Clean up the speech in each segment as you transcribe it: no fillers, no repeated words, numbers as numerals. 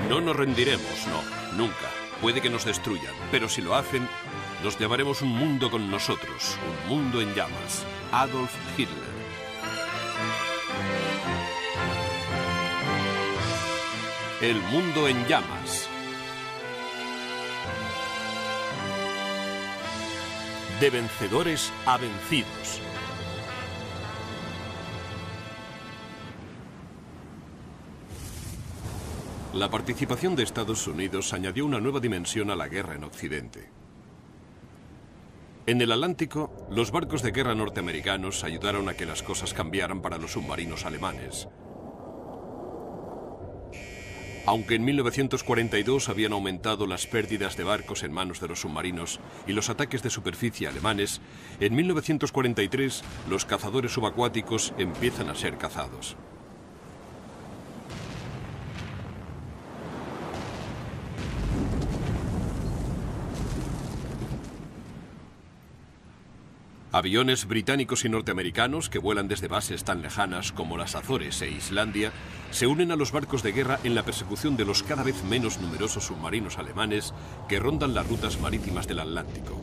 No nos rendiremos, no, nunca. Puede que nos destruyan, pero si lo hacen, nos llevaremos un mundo con nosotros, un mundo en llamas. Adolf Hitler. El mundo en llamas. De vencedores a vencidos. La participación de Estados Unidos añadió una nueva dimensión a la guerra en Occidente. En el Atlántico, los barcos de guerra norteamericanos ayudaron a que las cosas cambiaran para los submarinos alemanes. Aunque en 1942 habían aumentado las pérdidas de barcos en manos de los submarinos y los ataques de superficie alemanes, en 1943 los cazadores subacuáticos empiezan a ser cazados. Aviones británicos y norteamericanos que vuelan desde bases tan lejanas como las Azores e Islandia se unen a los barcos de guerra en la persecución de los cada vez menos numerosos submarinos alemanes que rondan las rutas marítimas del Atlántico.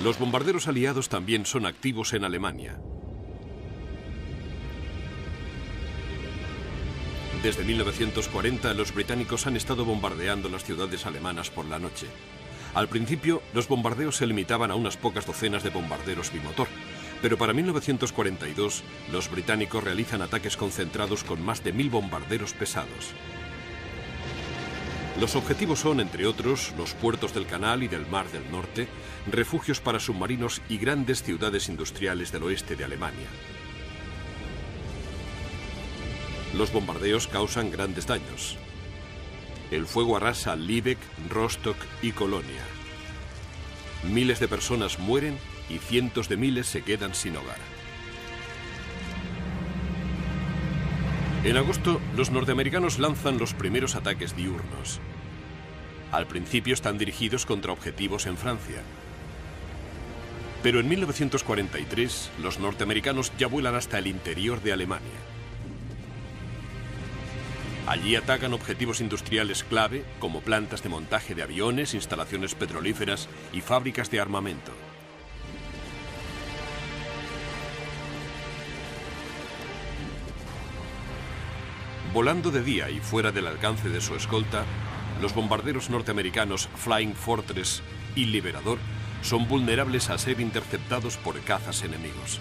Los bombarderos aliados también son activos en Alemania. Desde 1940 los británicos han estado bombardeando las ciudades alemanas por la noche. Al principio, los bombardeos se limitaban a unas pocas docenas de bombarderos bimotor, pero para 1942 los británicos realizan ataques concentrados con más de 1000 bombarderos pesados. Los objetivos son, entre otros, los puertos del Canal y del Mar del Norte, refugios para submarinos y grandes ciudades industriales del oeste de Alemania. Los bombardeos causan grandes daños. El fuego arrasa Lübeck, Rostock y Colonia. Miles de personas mueren y cientos de miles se quedan sin hogar. En agosto, los norteamericanos lanzan los primeros ataques diurnos. Al principio están dirigidos contra objetivos en Francia. Pero en 1943, los norteamericanos ya vuelan hasta el interior de Alemania. Allí atacan objetivos industriales clave, como plantas de montaje de aviones, instalaciones petrolíferas y fábricas de armamento. Volando de día y fuera del alcance de su escolta, los bombarderos norteamericanos Flying Fortress y Liberador son vulnerables a ser interceptados por cazas enemigos.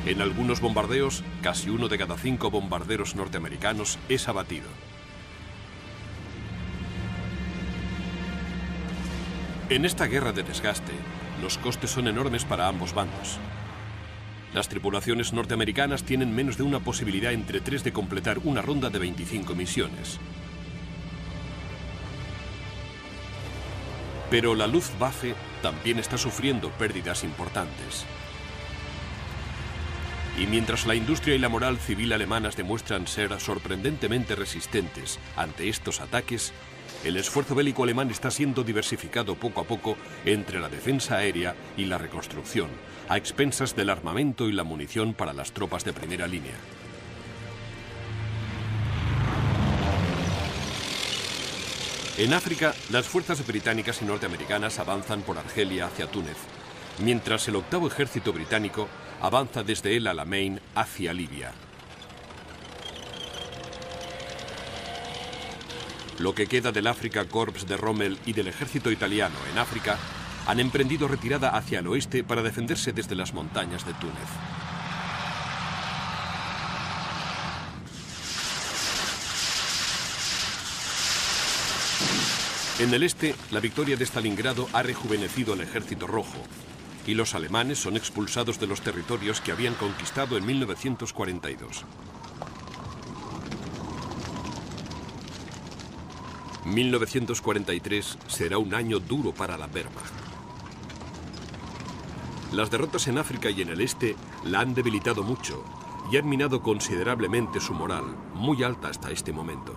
En algunos bombardeos, casi 1 de cada 5 bombarderos norteamericanos es abatido. En esta guerra de desgaste, los costes son enormes para ambos bandos. Las tripulaciones norteamericanas tienen menos de una posibilidad entre 3 de completar una ronda de 25 misiones. Pero la Luftwaffe también está sufriendo pérdidas importantes. Y mientras la industria y la moral civil alemanas demuestran ser sorprendentemente resistentes ante estos ataques, el esfuerzo bélico alemán está siendo diversificado poco a poco entre la defensa aérea y la reconstrucción, a expensas del armamento y la munición para las tropas de primera línea. En África, las fuerzas británicas y norteamericanas avanzan por Argelia hacia Túnez, mientras el 8º Ejército Británico avanza desde El Alamein hacia Libia. Lo que queda del Afrika Korps de Rommel y del ejército italiano en África han emprendido retirada hacia el oeste para defenderse desde las montañas de Túnez. En el este, la victoria de Stalingrado ha rejuvenecido al Ejército Rojo, y los alemanes son expulsados de los territorios que habían conquistado en 1942. 1943 será un año duro para la Wehrmacht. Las derrotas en África y en el este la han debilitado mucho y han minado considerablemente su moral, muy alta hasta este momento.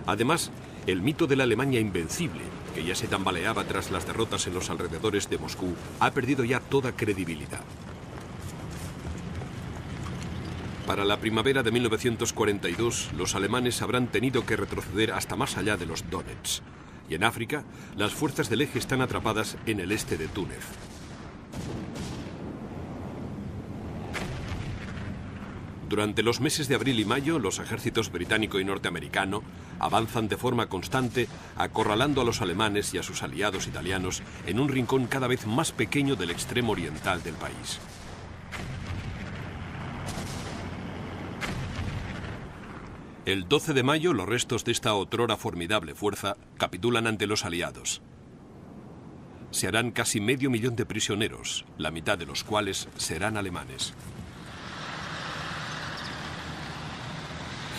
Además, El mito de la Alemania invencible, que ya se tambaleaba tras las derrotas en los alrededores de Moscú, ha perdido ya toda credibilidad. Para la primavera de 1942, los alemanes habrán tenido que retroceder hasta más allá de los Donets. Y en África, las fuerzas del eje están atrapadas en el este de Túnez. Durante los meses de abril y mayo, los ejércitos británico y norteamericano avanzan de forma constante, acorralando a los alemanes y a sus aliados italianos en un rincón cada vez más pequeño del extremo oriental del país. El 12 de mayo, los restos de esta otrora formidable fuerza capitulan ante los aliados. Se harán casi 500.000 de prisioneros, la mitad de los cuales serán alemanes.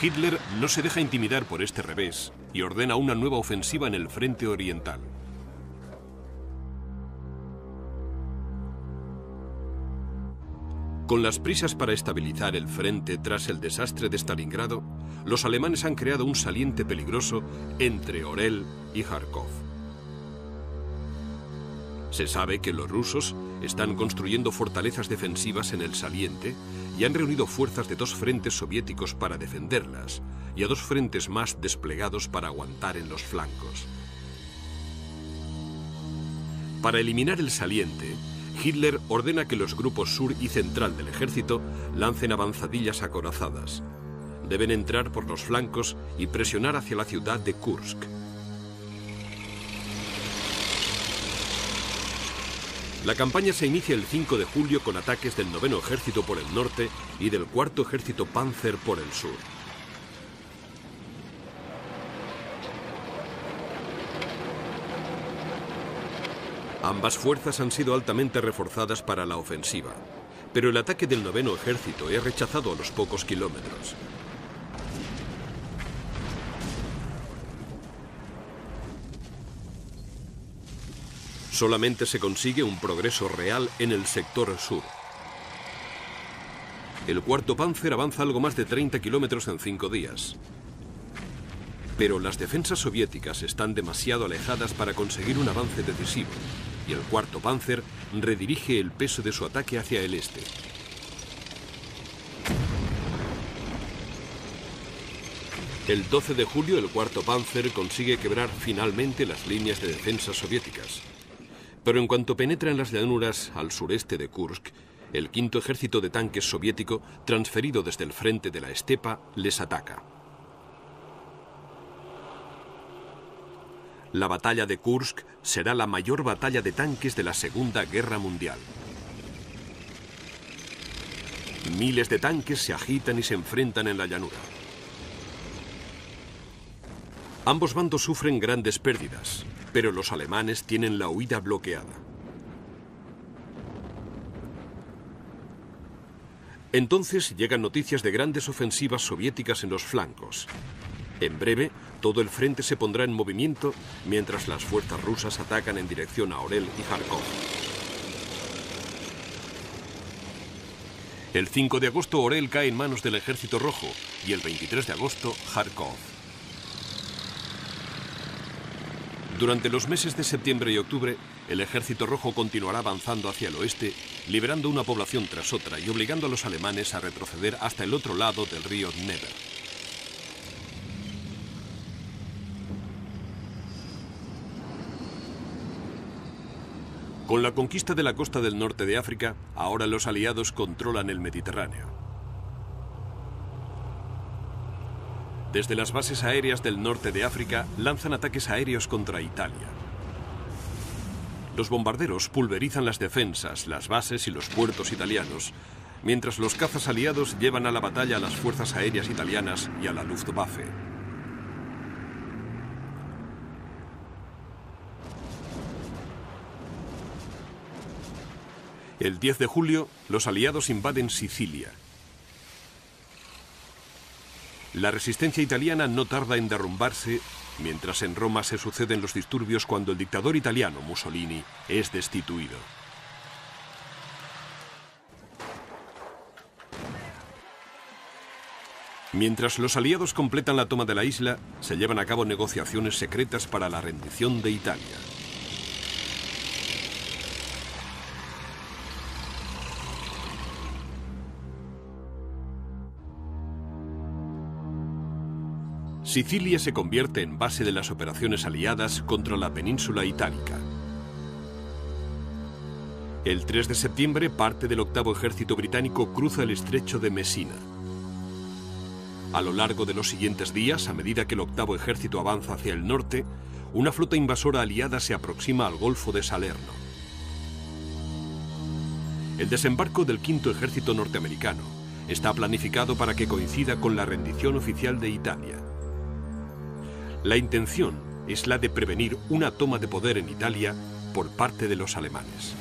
Hitler no se deja intimidar por este revés y ordena una nueva ofensiva en el frente oriental. Con las prisas para estabilizar el frente tras el desastre de Stalingrado, los alemanes han creado un saliente peligroso entre Orel y Kharkov. Se sabe que los rusos están construyendo fortalezas defensivas en el saliente y han reunido fuerzas de 2 frentes soviéticos para defenderlas y a 2 frentes más desplegados para aguantar en los flancos. Para eliminar el saliente, Hitler ordena que los grupos sur y central del ejército lancen avanzadillas acorazadas. Deben entrar por los flancos y presionar hacia la ciudad de Kursk. La campaña se inicia el 5 de julio con ataques del 9º Ejército por el norte y del 4º Ejército Panzer por el sur. Ambas fuerzas han sido altamente reforzadas para la ofensiva, pero el ataque del 9º Ejército es rechazado a los pocos kilómetros. Solamente se consigue un progreso real en el sector sur. El 4º Panzer avanza algo más de 30 kilómetros en 5 días. Pero las defensas soviéticas están demasiado alejadas para conseguir un avance decisivo, y el 4º Panzer redirige el peso de su ataque hacia el este. El 12 de julio el 4º Panzer consigue quebrar finalmente las líneas de defensa soviéticas. Pero en cuanto penetra en las llanuras al sureste de Kursk, el 5º Ejército de Tanques soviético, transferido desde el frente de la estepa, les ataca. La batalla de Kursk será la mayor batalla de tanques de la Segunda Guerra Mundial. Miles de tanques se agitan y se enfrentan en la llanura. Ambos bandos sufren grandes pérdidas, pero los alemanes tienen la huida bloqueada. Entonces llegan noticias de grandes ofensivas soviéticas en los flancos. En breve, todo el frente se pondrá en movimiento mientras las fuerzas rusas atacan en dirección a Orel y Kharkov. El 5 de agosto Orel cae en manos del Ejército Rojo y el 23 de agosto Kharkov. Durante los meses de septiembre y octubre, el Ejército Rojo continuará avanzando hacia el oeste, liberando una población tras otra y obligando a los alemanes a retroceder hasta el otro lado del río Dnieper. Con la conquista de la costa del norte de África, ahora los aliados controlan el Mediterráneo. Desde las bases aéreas del norte de África lanzan ataques aéreos contra Italia. Los bombarderos pulverizan las defensas, las bases y los puertos italianos, mientras los cazas aliados llevan a la batalla a las fuerzas aéreas italianas y a la Luftwaffe. El 10 de julio, los aliados invaden Sicilia. La resistencia italiana no tarda en derrumbarse, mientras en Roma se suceden los disturbios cuando el dictador italiano Mussolini es destituido. Mientras los aliados completan la toma de la isla, se llevan a cabo negociaciones secretas para la rendición de Italia. Sicilia se convierte en base de las operaciones aliadas contra la península itálica. El 3 de septiembre, parte del octavo ejército británico cruza el estrecho de Messina. A lo largo de los siguientes días, a medida que el octavo ejército avanza hacia el norte, una flota invasora aliada se aproxima al Golfo de Salerno. El desembarco del quinto ejército norteamericano está planificado para que coincida con la rendición oficial de Italia. La intención es la de prevenir una toma de poder en Italia por parte de los alemanes.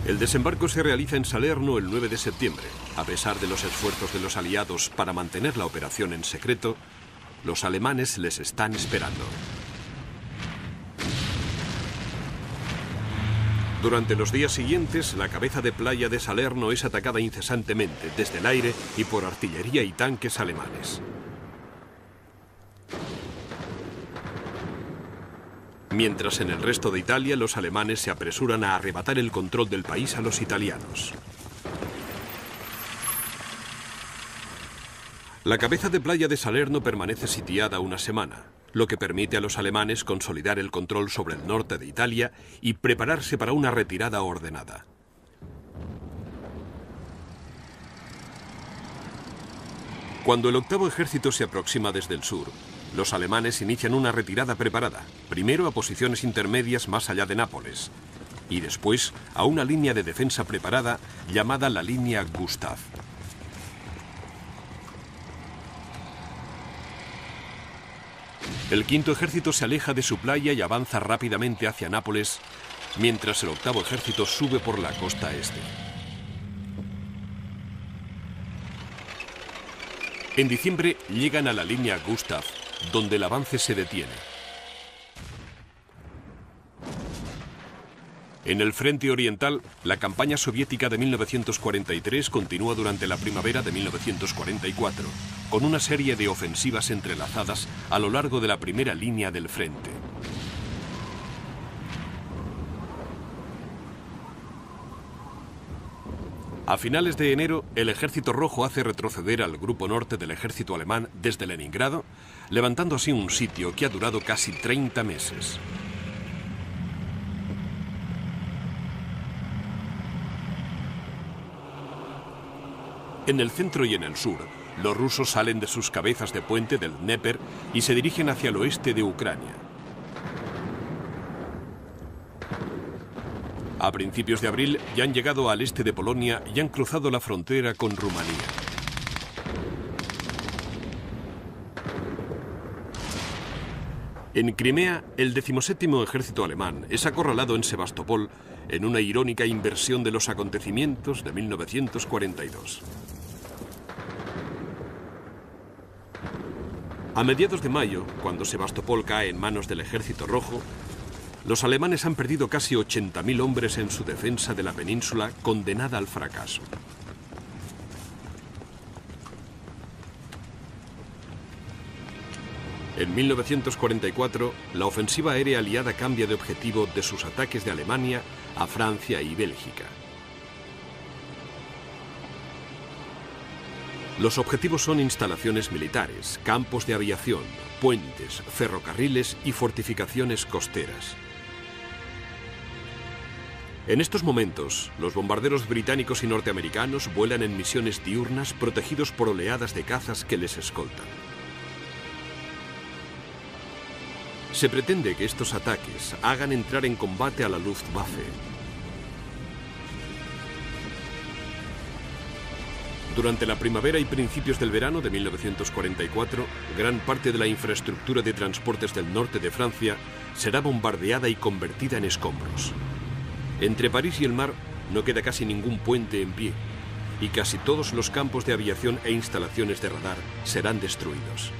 El desembarco se realiza en Salerno el 9 de septiembre. A pesar de los esfuerzos de los aliados para mantener la operación en secreto, los alemanes les están esperando. Durante los días siguientes, la cabeza de playa de Salerno es atacada incesantemente desde el aire y por artillería y tanques alemanes. Mientras en el resto de Italia los alemanes se apresuran a arrebatar el control del país a los italianos. La cabeza de playa de Salerno permanece sitiada una semana, lo que permite a los alemanes consolidar el control sobre el norte de Italia y prepararse para una retirada ordenada. Cuando el octavo ejército se aproxima desde el sur, los alemanes inician una retirada preparada, primero a posiciones intermedias más allá de Nápoles, y después a una línea de defensa preparada llamada la línea Gustav. El quinto ejército se aleja de su playa y avanza rápidamente hacia Nápoles, mientras el octavo ejército sube por la costa este. En diciembre llegan a la línea Gustav, donde el avance se detiene. En el frente oriental, la campaña soviética de 1943 continúa durante la primavera de 1944, con una serie de ofensivas entrelazadas a lo largo de la primera línea del frente. A finales de enero, el Ejército Rojo hace retroceder al grupo norte del ejército alemán desde Leningrado, levantando así un sitio que ha durado casi 30 meses. En el centro y en el sur, los rusos salen de sus cabezas de puente del Dnieper y se dirigen hacia el oeste de Ucrania. A principios de abril ya han llegado al este de Polonia y han cruzado la frontera con Rumanía. En Crimea, el 17º ejército alemán es acorralado en Sebastopol en una irónica inversión de los acontecimientos de 1942. A mediados de mayo, cuando Sebastopol cae en manos del Ejército Rojo, los alemanes han perdido casi 80.000 hombres en su defensa de la península, condenada al fracaso. En 1944, la ofensiva aérea aliada cambia de objetivo de sus ataques de Alemania a Francia y Bélgica. Los objetivos son instalaciones militares, campos de aviación, puentes, ferrocarriles y fortificaciones costeras. En estos momentos, los bombarderos británicos y norteamericanos vuelan en misiones diurnas protegidos por oleadas de cazas que les escoltan. Se pretende que estos ataques hagan entrar en combate a la Luftwaffe. Durante la primavera y principios del verano de 1944, gran parte de la infraestructura de transportes del norte de Francia será bombardeada y convertida en escombros. Entre París y el mar no queda casi ningún puente en pie, y casi todos los campos de aviación e instalaciones de radar serán destruidos.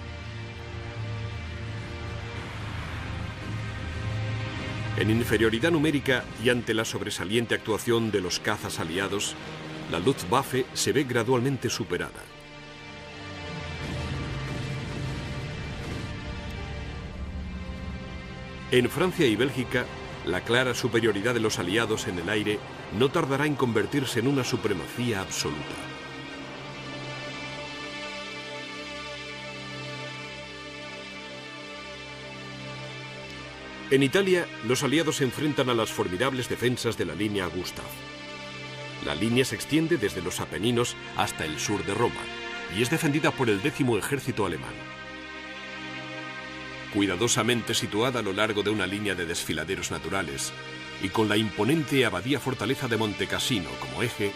En inferioridad numérica y ante la sobresaliente actuación de los cazas aliados, la Luftwaffe se ve gradualmente superada, En Francia y Bélgica, la clara superioridad de los aliados en el aire no tardará en convertirse en una supremacía absoluta. En Italia, los aliados se enfrentan a las formidables defensas de la línea Gustav. La línea se extiende desde los Apeninos hasta el sur de Roma y es defendida por el 10º ejército alemán. Cuidadosamente situada a lo largo de una línea de desfiladeros naturales y con la imponente abadía fortaleza de Monte Cassino como eje,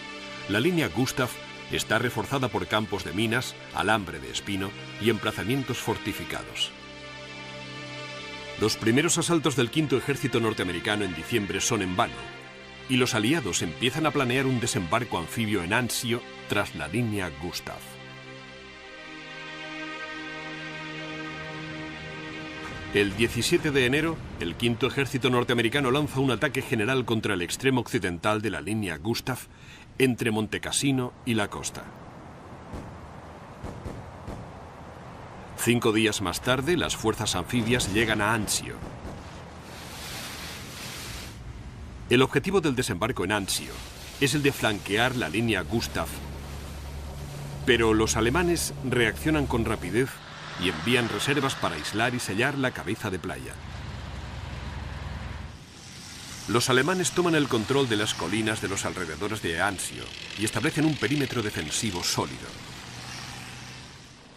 la línea Gustav está reforzada por campos de minas, alambre de espino y emplazamientos fortificados. Los primeros asaltos del V Ejército norteamericano en diciembre son en vano, y los aliados empiezan a planear un desembarco anfibio en Anzio tras la línea Gustav. El 17 de enero, el V Ejército norteamericano lanza un ataque general contra el extremo occidental de la línea Gustav entre Monte Cassino y la costa. 5 días más tarde, las fuerzas anfibias llegan a Anzio. El objetivo del desembarco en Anzio es el de flanquear la línea Gustav, pero los alemanes reaccionan con rapidez y envían reservas para aislar y sellar la cabeza de playa. Los alemanes toman el control de las colinas de los alrededores de Anzio y establecen un perímetro defensivo sólido.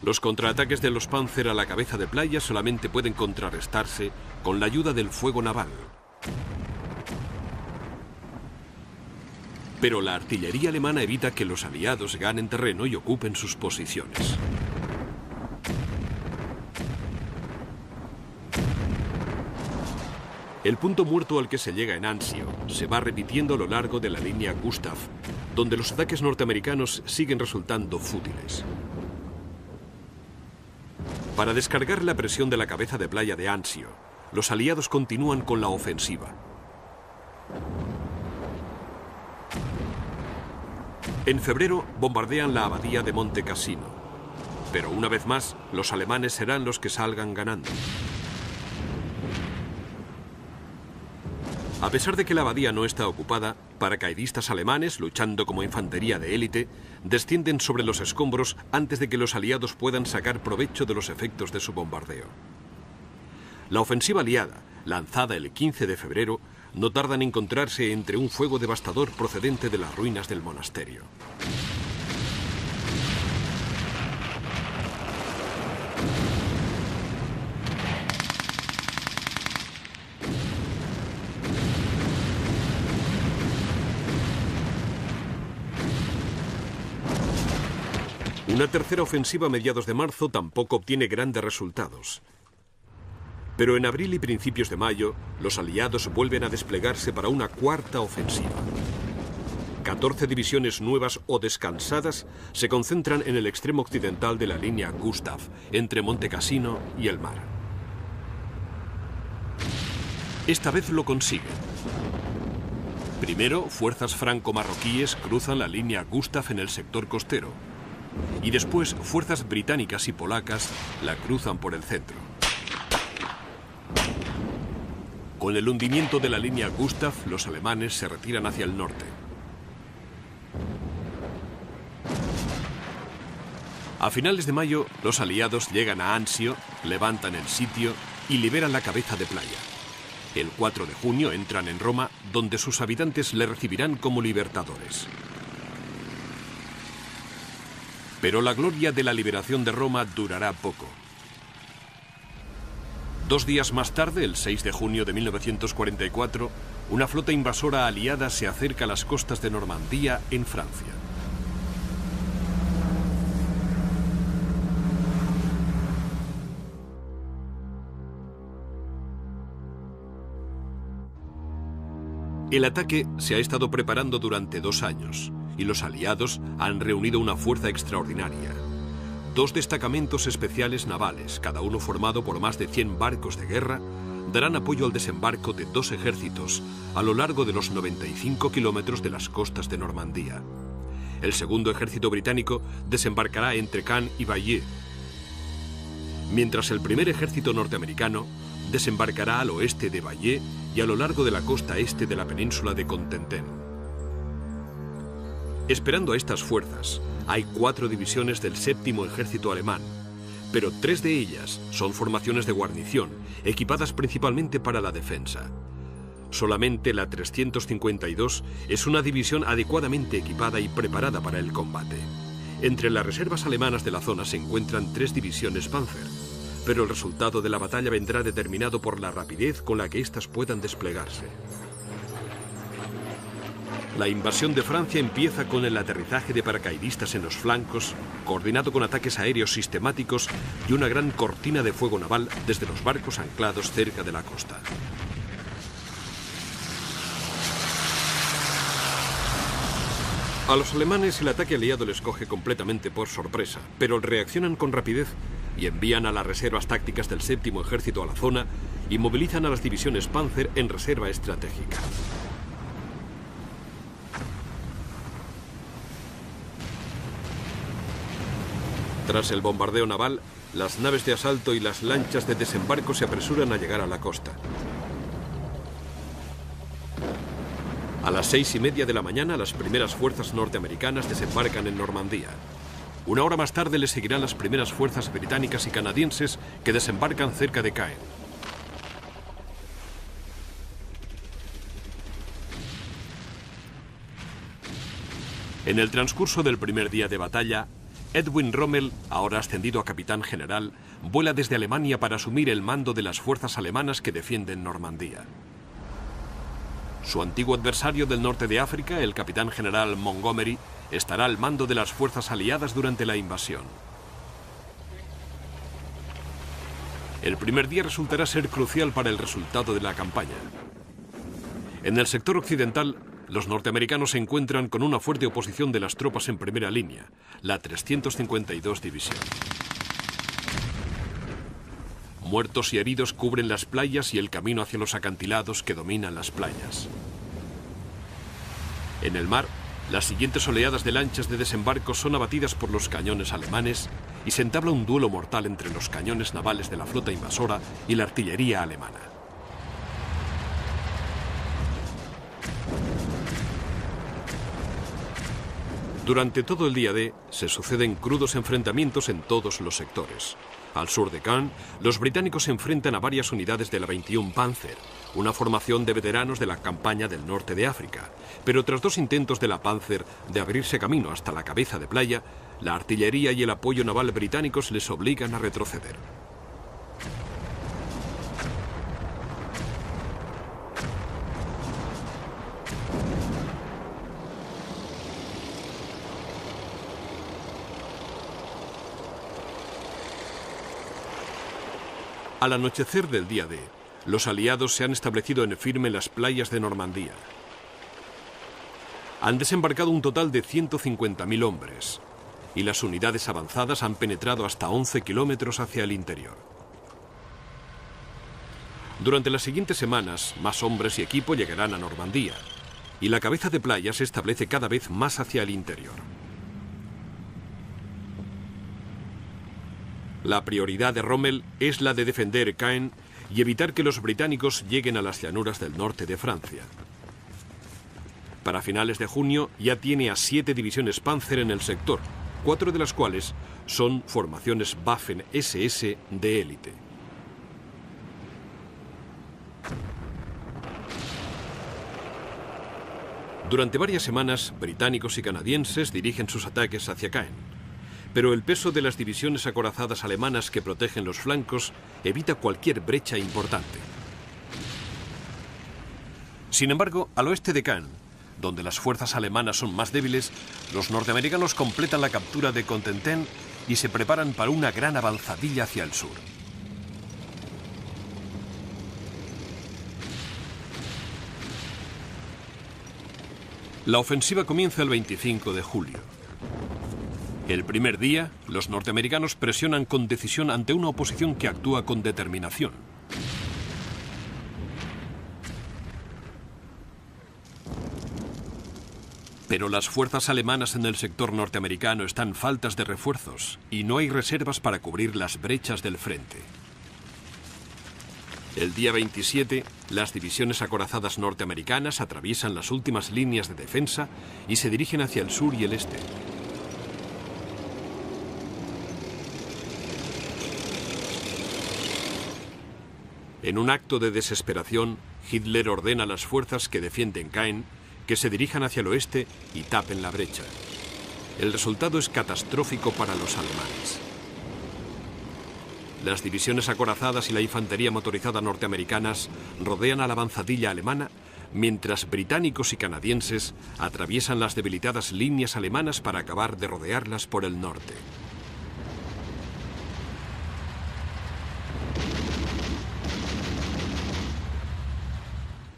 Los contraataques de los Panzer a la cabeza de playa solamente pueden contrarrestarse con la ayuda del fuego naval. Pero la artillería alemana evita que los aliados ganen terreno y ocupen sus posiciones. El punto muerto al que se llega en Anzio se va repitiendo a lo largo de la línea Gustav, donde los ataques norteamericanos siguen resultando fútiles. Para descargar la presión de la cabeza de playa de Anzio, los aliados continúan con la ofensiva. En febrero bombardean la abadía de Monte Cassino, pero una vez más los alemanes serán los que salgan ganando. A pesar de que la abadía no está ocupada, paracaidistas alemanes, luchando como infantería de élite, descienden sobre los escombros antes de que los aliados puedan sacar provecho de los efectos de su bombardeo. La ofensiva aliada, lanzada el 15 de febrero, no tarda en encontrarse entre un fuego devastador procedente de las ruinas del monasterio. Una tercera ofensiva a mediados de marzo tampoco obtiene grandes resultados. Pero en abril y principios de mayo, los aliados vuelven a desplegarse para una cuarta ofensiva. 14 divisiones nuevas o descansadas se concentran en el extremo occidental de la línea Gustav, entre Monte Cassino y el mar. Esta vez lo consiguen. Primero, fuerzas franco-marroquíes cruzan la línea Gustav en el sector costero, y después fuerzas británicas y polacas la cruzan por el centro. Con el hundimiento de la línea Gustav, los alemanes se retiran hacia el norte. A finales de mayo, los aliados llegan a Anzio, levantan el sitio y liberan la cabeza de playa. El 4 de junio entran en Roma, donde sus habitantes le recibirán como libertadores. Pero la gloria de la liberación de Roma durará poco. 2 días más tarde, el 6 de junio de 1944, una flota invasora aliada se acerca a las costas de Normandía, en Francia. El ataque se ha estado preparando durante 2 años. Y los aliados han reunido una fuerza extraordinaria. 2 destacamentos especiales navales, cada uno formado por más de 100 barcos de guerra, darán apoyo al desembarco de 2 ejércitos a lo largo de los 95 kilómetros de las costas de Normandía. El segundo ejército británico desembarcará entre Caen y Bayeux, mientras el primer ejército norteamericano desembarcará al oeste de Bayeux y a lo largo de la costa este de la península de Cotentin. Esperando a estas fuerzas, hay 4 divisiones del 7º Ejército alemán, pero 3 de ellas son formaciones de guarnición, equipadas principalmente para la defensa. Solamente la 352 es una división adecuadamente equipada y preparada para el combate. Entre las reservas alemanas de la zona se encuentran 3 divisiones Panzer, pero el resultado de la batalla vendrá determinado por la rapidez con la que éstas puedan desplegarse. La invasión de Francia empieza con el aterrizaje de paracaidistas en los flancos, coordinado con ataques aéreos sistemáticos y una gran cortina de fuego naval desde los barcos anclados cerca de la costa. A los alemanes el ataque aliado les coge completamente por sorpresa, pero reaccionan con rapidez y envían a las reservas tácticas del 7º Ejército a la zona y movilizan a las divisiones Panzer en reserva estratégica. Tras el bombardeo naval, las naves de asalto y las lanchas de desembarco se apresuran a llegar a la costa. A las 6:30 de la mañana, las primeras fuerzas norteamericanas desembarcan en Normandía. Una hora más tarde les seguirán las primeras fuerzas británicas y canadienses que desembarcan cerca de Caen. En el transcurso del primer día de batalla, Edwin Rommel, ahora ascendido a capitán general, vuela desde Alemania para asumir el mando de las fuerzas alemanas que defienden Normandía. Su antiguo adversario del norte de África, el capitán general Montgomery, estará al mando de las fuerzas aliadas durante la invasión. El primer día resultará ser crucial para el resultado de la campaña. En el sector occidental, los norteamericanos se encuentran con una fuerte oposición de las tropas en primera línea, la 352 División. Muertos y heridos cubren las playas y el camino hacia los acantilados que dominan las playas. En el mar, las siguientes oleadas de lanchas de desembarco son abatidas por los cañones alemanes y se entabla un duelo mortal entre los cañones navales de la flota invasora y la artillería alemana. Durante todo el día D se suceden crudos enfrentamientos en todos los sectores. Al sur de Caen, los británicos se enfrentan a varias unidades de la 21 Panzer, una formación de veteranos de la campaña del norte de África. Pero tras 2 intentos de la Panzer de abrirse camino hasta la cabeza de playa, la artillería y el apoyo naval británicos les obligan a retroceder. Al anochecer del día D, los aliados se han establecido en firme en las playas de Normandía. Han desembarcado un total de 150.000 hombres y las unidades avanzadas han penetrado hasta 11 kilómetros hacia el interior. Durante las siguientes semanas, más hombres y equipo llegarán a Normandía y la cabeza de playa se establece cada vez más hacia el interior. La prioridad de Rommel es la de defender Caen y evitar que los británicos lleguen a las llanuras del norte de Francia. Para finales de junio ya tiene a 7 divisiones Panzer en el sector, 4 de las cuales son formaciones Waffen-SS de élite. Durante varias semanas, británicos y canadienses dirigen sus ataques hacia Caen. Pero el peso de las divisiones acorazadas alemanas que protegen los flancos evita cualquier brecha importante. Sin embargo, al oeste de Caen, donde las fuerzas alemanas son más débiles, los norteamericanos completan la captura de Cotentin y se preparan para una gran avanzadilla hacia el sur. La ofensiva comienza el 25 de julio. El primer día, los norteamericanos presionan con decisión ante una oposición que actúa con determinación. Pero las fuerzas alemanas en el sector norteamericano están faltas de refuerzos y no hay reservas para cubrir las brechas del frente. El día 27, las divisiones acorazadas norteamericanas atraviesan las últimas líneas de defensa y se dirigen hacia el sur y el este. En un acto de desesperación, Hitler ordena a las fuerzas que defienden Caen que se dirijan hacia el oeste y tapen la brecha. El resultado es catastrófico para los alemanes. Las divisiones acorazadas y la infantería motorizada norteamericanas rodean a la avanzadilla alemana, mientras británicos y canadienses atraviesan las debilitadas líneas alemanas para acabar de rodearlas por el norte.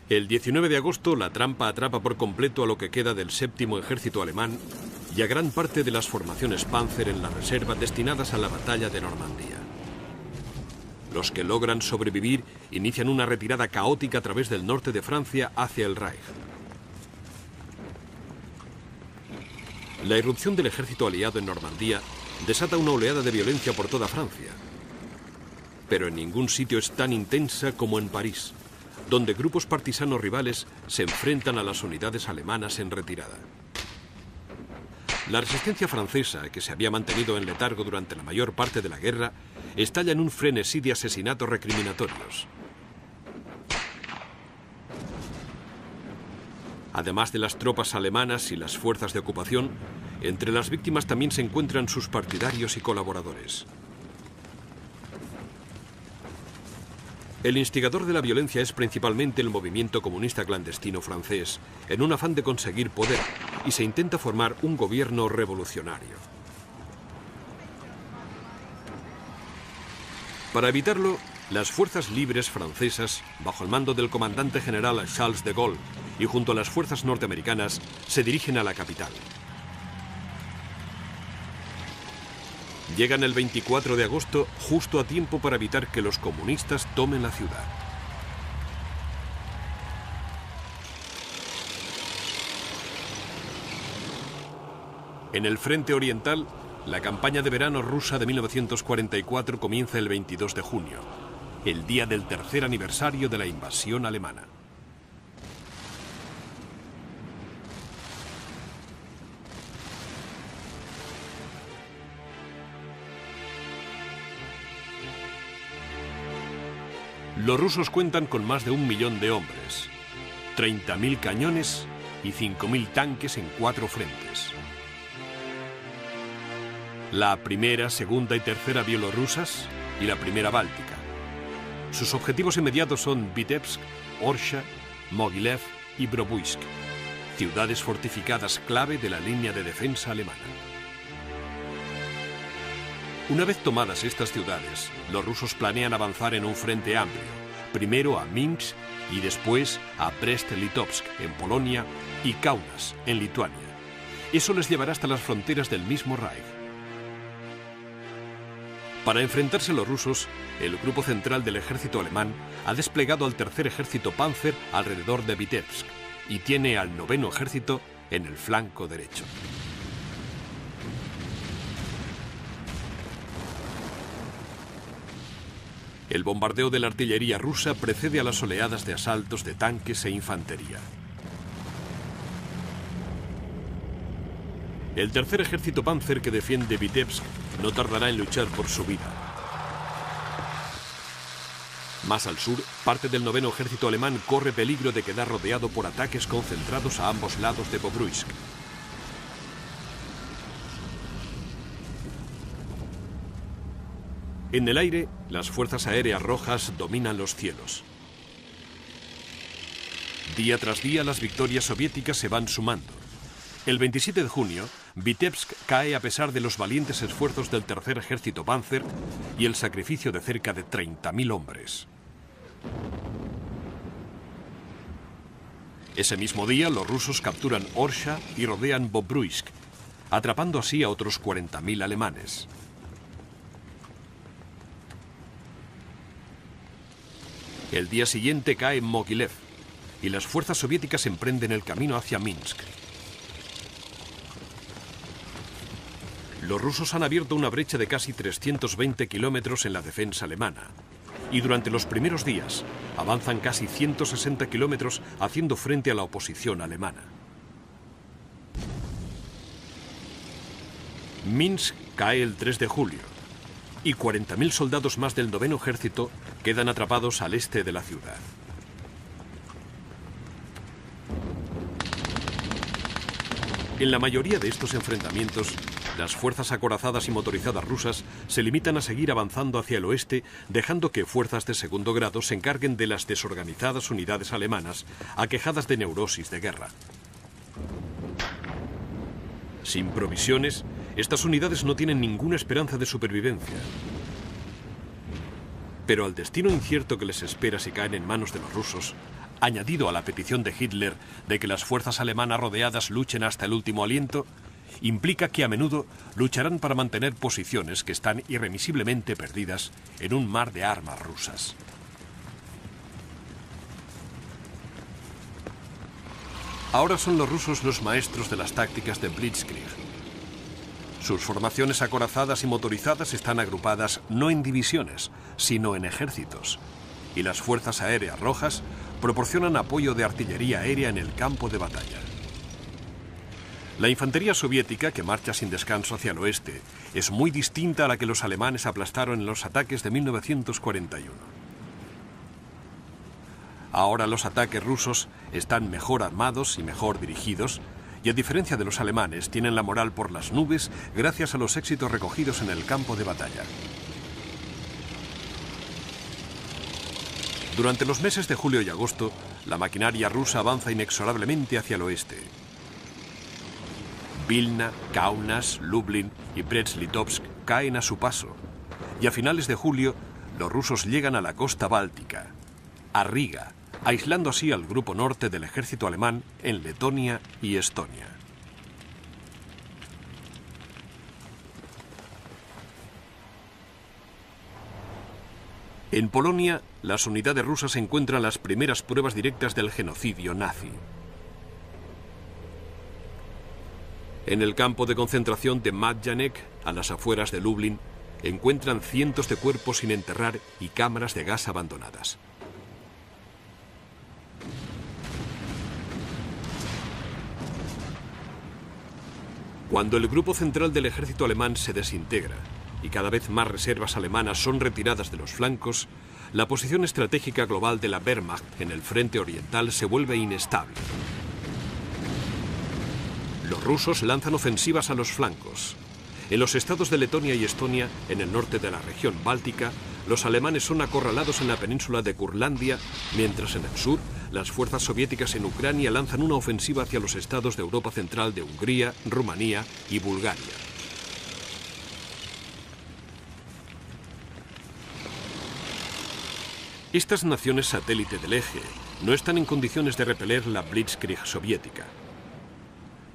El 19 de agosto, la trampa atrapa por completo a lo que queda del séptimo ejército alemán y a gran parte de las formaciones Panzer en la reserva destinadas a la batalla de Normandía. Los que logran sobrevivir inician una retirada caótica a través del norte de Francia hacia el Reich. La irrupción del ejército aliado en Normandía desata una oleada de violencia por toda Francia. Pero en ningún sitio es tan intensa como en París, donde grupos partisanos rivales se enfrentan a las unidades alemanas en retirada. La resistencia francesa, que se había mantenido en letargo durante la mayor parte de la guerra, estalla en un frenesí de asesinatos recriminatorios. Además de las tropas alemanas y las fuerzas de ocupación, entre las víctimas también se encuentran sus partidarios y colaboradores. El instigador de la violencia es principalmente el movimiento comunista clandestino francés, en un afán de conseguir poder, y se intenta formar un gobierno revolucionario. Para evitarlo, las fuerzas libres francesas, bajo el mando del comandante general Charles de Gaulle y junto a las fuerzas norteamericanas, se dirigen a la capital. Llegan el 24 de agosto justo a tiempo para evitar que los comunistas tomen la ciudad. En el frente oriental, la campaña de verano rusa de 1944 comienza el 22 de junio, el día del tercer aniversario de la invasión alemana. Los rusos cuentan con más de 1 millón de hombres, 30.000 cañones y 5.000 tanques en 4 frentes. La primera, segunda y tercera bielorrusas y la primera báltica. Sus objetivos inmediatos son Vitebsk, Orsha, Mogilev y Bobruisk, ciudades fortificadas clave de la línea de defensa alemana. Una vez tomadas estas ciudades, los rusos planean avanzar en un frente amplio, primero a Minsk y después a Brest-Litovsk en Polonia y Kaunas en Lituania. Eso les llevará hasta las fronteras del mismo Reich. Para enfrentarse a los rusos, el grupo central del ejército alemán ha desplegado al tercer ejército Panzer alrededor de Vitebsk y tiene al noveno ejército en el flanco derecho. El bombardeo de la artillería rusa precede a las oleadas de asaltos de tanques e infantería. El tercer ejército Panzer que defiende Vitebsk no tardará en luchar por su vida. Más al sur, parte del noveno ejército alemán corre peligro de quedar rodeado por ataques concentrados a ambos lados de Bobruisk. En el aire, las fuerzas aéreas rojas dominan los cielos. Día tras día, las victorias soviéticas se van sumando. El 27 de junio, Vitebsk cae a pesar de los valientes esfuerzos del tercer ejército Panzer y el sacrificio de cerca de 30.000 hombres. Ese mismo día, los rusos capturan Orsha y rodean Bobruisk, atrapando así a otros 40.000 alemanes. El día siguiente cae Mogilev y las fuerzas soviéticas emprenden el camino hacia Minsk. Los rusos han abierto una brecha de casi 320 kilómetros en la defensa alemana. y durante los primeros días avanzan casi 160 kilómetros haciendo frente a la oposición alemana. Minsk cae el 3 de julio y 40.000 soldados más del 9º Ejército quedan atrapados al este de la ciudad. En la mayoría de estos enfrentamientos, las fuerzas acorazadas y motorizadas rusas se limitan a seguir avanzando hacia el oeste, dejando que fuerzas de segundo grado se encarguen de las desorganizadas unidades alemanas aquejadas de neurosis de guerra. Sin provisiones, estas unidades no tienen ninguna esperanza de supervivencia. Pero al destino incierto que les espera si caen en manos de los rusos, añadido a la petición de Hitler de que las fuerzas alemanas rodeadas luchen hasta el último aliento, implica que a menudo lucharán para mantener posiciones que están irremisiblemente perdidas en un mar de armas rusas. Ahora son los rusos los maestros de las tácticas de Blitzkrieg. Sus formaciones acorazadas y motorizadas están agrupadas no en divisiones, sino en ejércitos, y las fuerzas aéreas rojas proporcionan apoyo de artillería aérea en el campo de batalla. La infantería soviética, que marcha sin descanso hacia el oeste, es muy distinta a la que los alemanes aplastaron en los ataques de 1941. Ahora los ataques rusos están mejor armados y mejor dirigidos, y a diferencia de los alemanes, tienen la moral por las nubes gracias a los éxitos recogidos en el campo de batalla. Durante los meses de julio y agosto, la maquinaria rusa avanza inexorablemente hacia el oeste. Vilna, Kaunas, Lublin y Brest-Litovsk caen a su paso, y a finales de julio los rusos llegan a la costa báltica, a Riga, aislando así al grupo norte del ejército alemán en Letonia y Estonia. En Polonia, las unidades rusas encuentran las primeras pruebas directas del genocidio nazi. En el campo de concentración de Majdanek, a las afueras de Lublin, encuentran cientos de cuerpos sin enterrar y cámaras de gas abandonadas. Cuando el grupo central del ejército alemán se desintegra y cada vez más reservas alemanas son retiradas de los flancos, la posición estratégica global de la Wehrmacht en el frente oriental se vuelve inestable. Los rusos lanzan ofensivas a los flancos. En los estados de Letonia y Estonia, en el norte de la región báltica, los alemanes son acorralados en la península de Curlandia, mientras en el sur, las fuerzas soviéticas en Ucrania lanzan una ofensiva hacia los estados de Europa Central de Hungría, Rumanía y Bulgaria. Estas naciones satélite del eje no están en condiciones de repeler la Blitzkrieg soviética.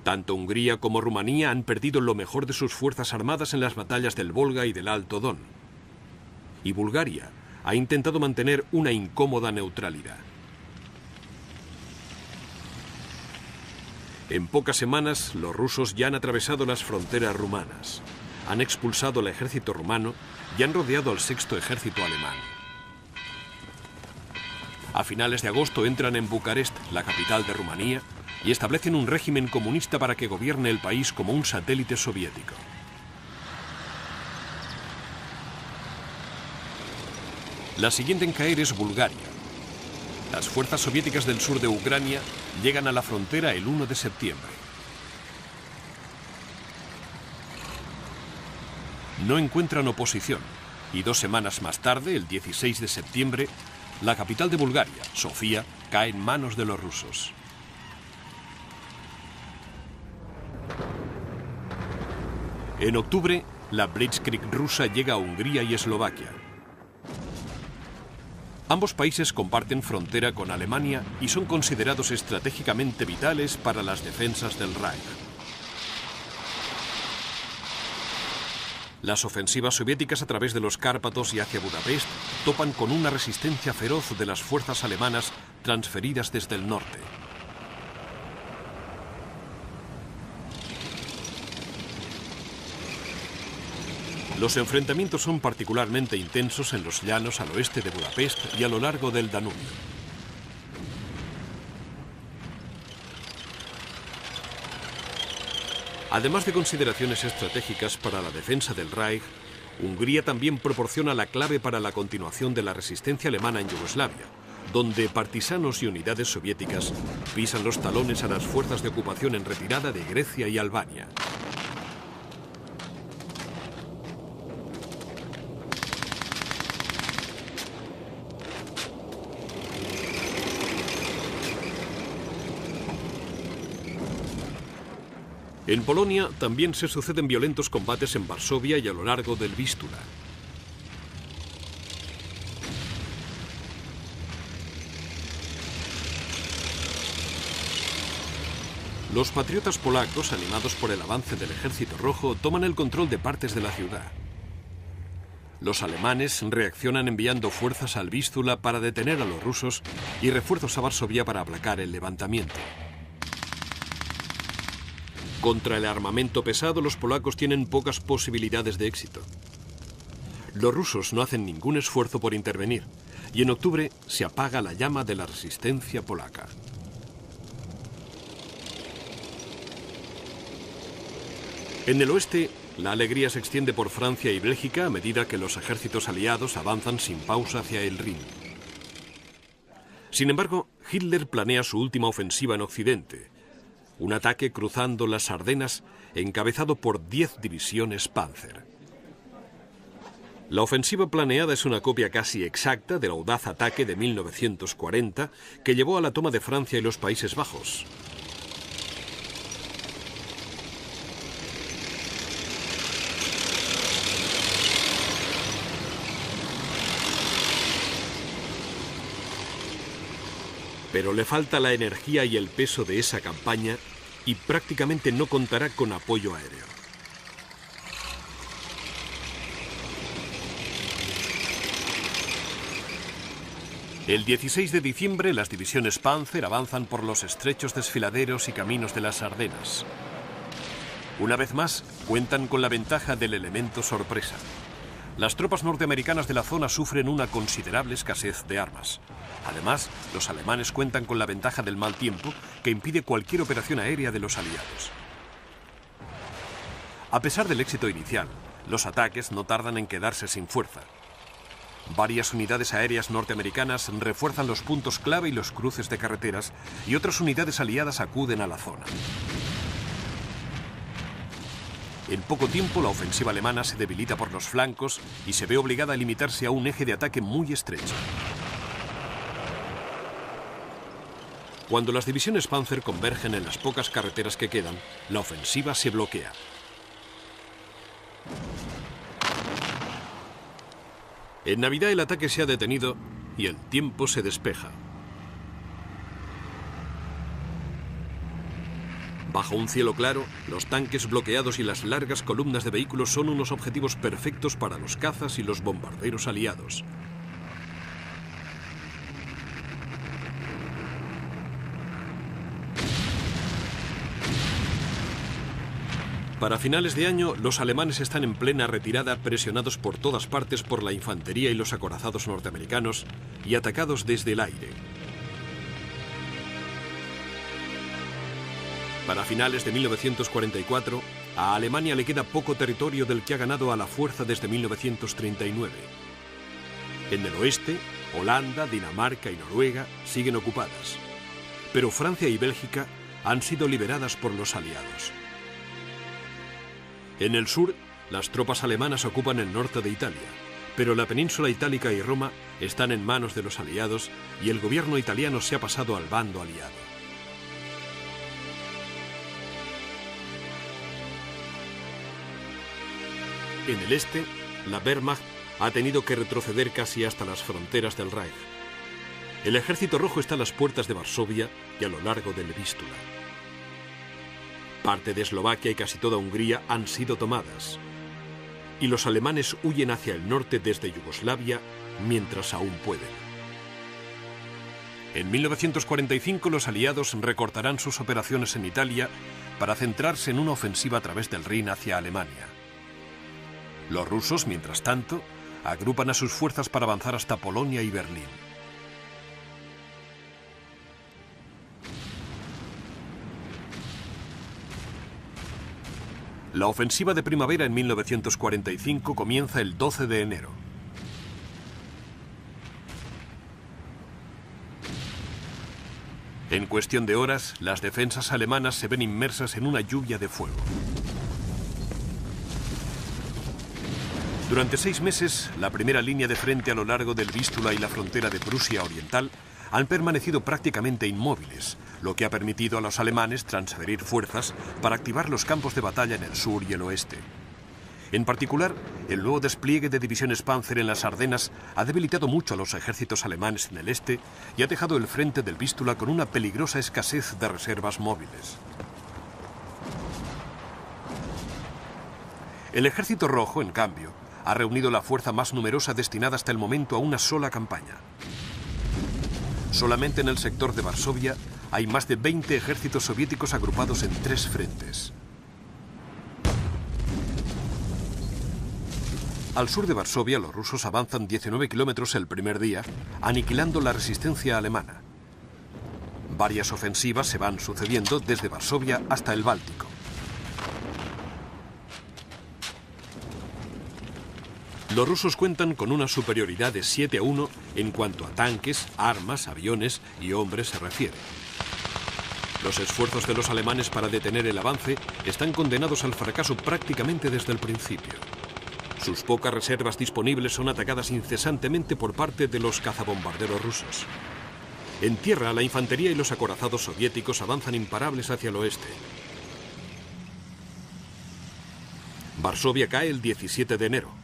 Tanto Hungría como Rumanía han perdido lo mejor de sus fuerzas armadas en las batallas del Volga y del Alto Don. Y Bulgaria ha intentado mantener una incómoda neutralidad. En pocas semanas, los rusos ya han atravesado las fronteras rumanas, han expulsado al ejército rumano y han rodeado al 6º ejército alemán. A finales de agosto entran en Bucarest, la capital de Rumanía, y establecen un régimen comunista para que gobierne el país como un satélite soviético. La siguiente en caer es Bulgaria. Las fuerzas soviéticas del sur de Ucrania llegan a la frontera el 1 de septiembre. No encuentran oposición y 2 semanas más tarde, el 16 de septiembre, la capital de Bulgaria, Sofía, cae en manos de los rusos. En octubre, la Blitzkrieg rusa llega a Hungría y Eslovaquia. Ambos países comparten frontera con Alemania y son considerados estratégicamente vitales para las defensas del Reich. Las ofensivas soviéticas a través de los Cárpatos y hacia Budapest topan con una resistencia feroz de las fuerzas alemanas transferidas desde el norte. Los enfrentamientos son particularmente intensos en los llanos al oeste de Budapest y a lo largo del Danubio. Además de consideraciones estratégicas para la defensa del Reich, Hungría también proporciona la clave para la continuación de la resistencia alemana en Yugoslavia, donde partisanos y unidades soviéticas pisan los talones a las fuerzas de ocupación en retirada de Grecia y Albania. En Polonia también se suceden violentos combates en Varsovia y a lo largo del Vístula. Los patriotas polacos, animados por el avance del Ejército Rojo, toman el control de partes de la ciudad. Los alemanes reaccionan enviando fuerzas al Vístula para detener a los rusos y refuerzos a Varsovia para aplacar el levantamiento. Contra el armamento pesado, los polacos tienen pocas posibilidades de éxito. Los rusos no hacen ningún esfuerzo por intervenir, y en octubre se apaga la llama de la resistencia polaca. En el oeste, la alegría se extiende por Francia y Bélgica a medida que los ejércitos aliados avanzan sin pausa hacia el Rin. Sin embargo, Hitler planea su última ofensiva en Occidente, un ataque cruzando las Ardenas encabezado por 10 divisiones Panzer. La ofensiva planeada es una copia casi exacta del audaz ataque de 1940 que llevó a la toma de Francia y los Países Bajos. Pero le falta la energía y el peso de esa campaña y prácticamente no contará con apoyo aéreo. El 16 de diciembre las divisiones Panzer avanzan por los estrechos desfiladeros y caminos de las Ardenas. Una vez más, cuentan con la ventaja del elemento sorpresa. Las tropas norteamericanas de la zona sufren una considerable escasez de armas. Además, los alemanes cuentan con la ventaja del mal tiempo que impide cualquier operación aérea de los aliados. A pesar del éxito inicial, los ataques no tardan en quedarse sin fuerza. Varias unidades aéreas norteamericanas refuerzan los puntos clave y los cruces de carreteras, y otras unidades aliadas acuden a la zona. En poco tiempo, la ofensiva alemana se debilita por los flancos y se ve obligada a limitarse a un eje de ataque muy estrecho. Cuando las divisiones Panzer convergen en las pocas carreteras que quedan, la ofensiva se bloquea. En Navidad el ataque se ha detenido y el tiempo se despeja. Bajo un cielo claro, los tanques bloqueados y las largas columnas de vehículos son unos objetivos perfectos para los cazas y los bombarderos aliados. Para finales de año, los alemanes están en plena retirada, presionados por todas partes por la infantería y los acorazados norteamericanos y atacados desde el aire. Para finales de 1944, a Alemania le queda poco territorio del que ha ganado a la fuerza desde 1939. En el oeste, Holanda, Dinamarca y Noruega siguen ocupadas, pero Francia y Bélgica han sido liberadas por los aliados. En el sur, las tropas alemanas ocupan el norte de Italia, pero la península itálica y Roma están en manos de los aliados y el gobierno italiano se ha pasado al bando aliado. En el este, la Wehrmacht ha tenido que retroceder casi hasta las fronteras del Reich. El Ejército Rojo está a las puertas de Varsovia y a lo largo del Vístula. Parte de Eslovaquia y casi toda Hungría han sido tomadas, y los alemanes huyen hacia el norte desde Yugoslavia mientras aún pueden. En 1945 los aliados recortarán sus operaciones en Italia para centrarse en una ofensiva a través del Rin hacia Alemania. Los rusos, mientras tanto, agrupan a sus fuerzas para avanzar hasta Polonia y Berlín. La ofensiva de primavera en 1945 comienza el 12 de enero. En cuestión de horas, las defensas alemanas se ven inmersas en una lluvia de fuego. Durante 6 meses, la primera línea de frente a lo largo del Vístula y la frontera de Prusia Oriental han permanecido prácticamente inmóviles, lo que ha permitido a los alemanes transferir fuerzas para activar los campos de batalla en el sur y el oeste. En particular, el nuevo despliegue de divisiones Panzer en las Ardenas ha debilitado mucho a los ejércitos alemanes en el este y ha dejado el frente del Vístula con una peligrosa escasez de reservas móviles. El Ejército Rojo, en cambio, ha reunido la fuerza más numerosa destinada hasta el momento a una sola campaña. Solamente en el sector de Varsovia hay más de 20 ejércitos soviéticos agrupados en 3 frentes. Al sur de Varsovia, los rusos avanzan 19 kilómetros el primer día, aniquilando la resistencia alemana. Varias ofensivas se van sucediendo desde Varsovia hasta el Báltico. Los rusos cuentan con una superioridad de 7-1 en cuanto a tanques, armas, aviones y hombres se refiere. Los esfuerzos de los alemanes para detener el avance están condenados al fracaso prácticamente desde el principio. Sus pocas reservas disponibles son atacadas incesantemente por parte de los cazabombarderos rusos. En tierra, la infantería y los acorazados soviéticos avanzan imparables hacia el oeste. Varsovia cae el 17 de enero.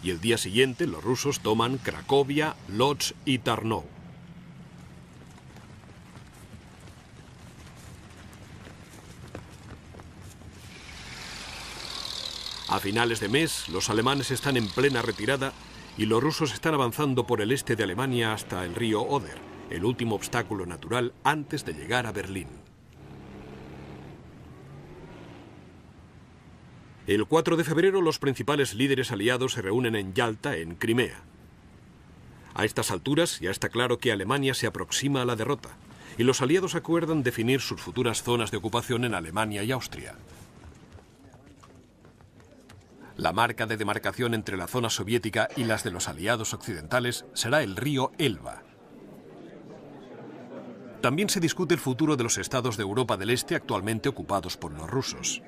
Y el día siguiente los rusos toman Cracovia, Lodz y Tarnow. A finales de mes, los alemanes están en plena retirada y los rusos están avanzando por el este de Alemania hasta el río Oder, el último obstáculo natural antes de llegar a Berlín. El 4 de febrero los principales líderes aliados se reúnen en Yalta, en Crimea. A estas alturas ya está claro que Alemania se aproxima a la derrota y los aliados acuerdan definir sus futuras zonas de ocupación en Alemania y Austria. La marca de demarcación entre la zona soviética y las de los aliados occidentales será el río Elba. También se discute el futuro de los estados de Europa del Este actualmente ocupados por los rusos.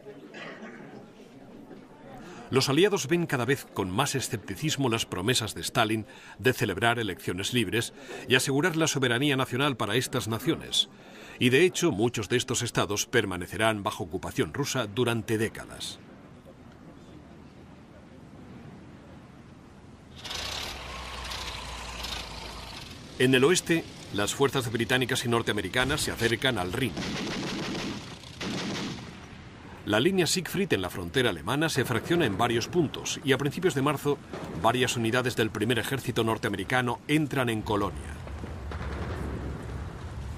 Los aliados ven cada vez con más escepticismo las promesas de Stalin de celebrar elecciones libres y asegurar la soberanía nacional para estas naciones. Y de hecho, muchos de estos estados permanecerán bajo ocupación rusa durante décadas. En el oeste, las fuerzas británicas y norteamericanas se acercan al Rin. La línea Siegfried en la frontera alemana se fracciona en varios puntos y a principios de marzo varias unidades del primer ejército norteamericano entran en Colonia.